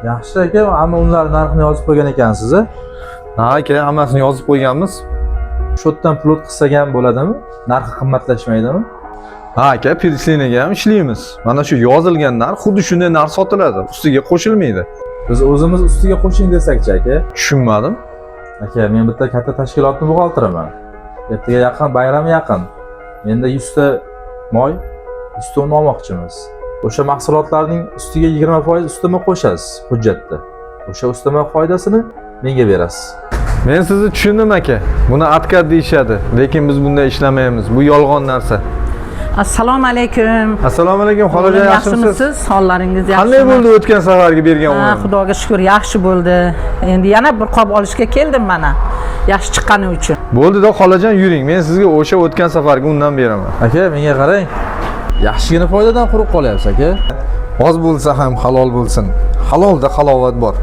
Yaxshi aka, ammo ular narxini yozib qo'ygan ekansiz. Ha aka, hammasini yozib qo'yganmiz. Shu yerdan pul o'tkazsak ham bo'ladimi? Narxi qimmatlashmaydimi? Ha aka, Pirsliniga ham ishlaymiz. Mana shu yozilgan narx xuddi shunday narx sotiladi, ustiga qo'shilmaydi. Biz o'zimiz ustiga qo'shing desakchi aka. Tushunmadim. Aka, men bitta katta tashkilotni buxgalteriman. Ertaga yaqin bayram yaqin. Menda 100 ta moy, 100 ta un olmoqchimiz. O'sha mahsulotlarning ustiga 20% ustama qo'shasiz hujjatda. O'sha ustama foydasini menga berasiz. Men sizni tushundim aka. Buni atkar deyshadi, lekin biz bunday ishlamaymiz. Bu yolg'on narsa. Assalomu alaykum. Assalomu alaykum, xolajon, yaxshimisiz? Hollaringiz yaxshimi? Qanday bo'ldi o'tgan safargi bergan o'yin? Xudoga shukr, yaxshi bo'ldi. Endi yana bir qop olishga keldim mana. Yaxshi chiqqani uchun. Bo'ldi-da, xolajon, yuring. Men sizga o'sha o'tgan safargi undan beraman. Aka, menga qarang. Yaxshigina foydadan quruq qolyapsiz aka. Oz bo'lsa ham halol bo'lsin. Halolda halovat bor.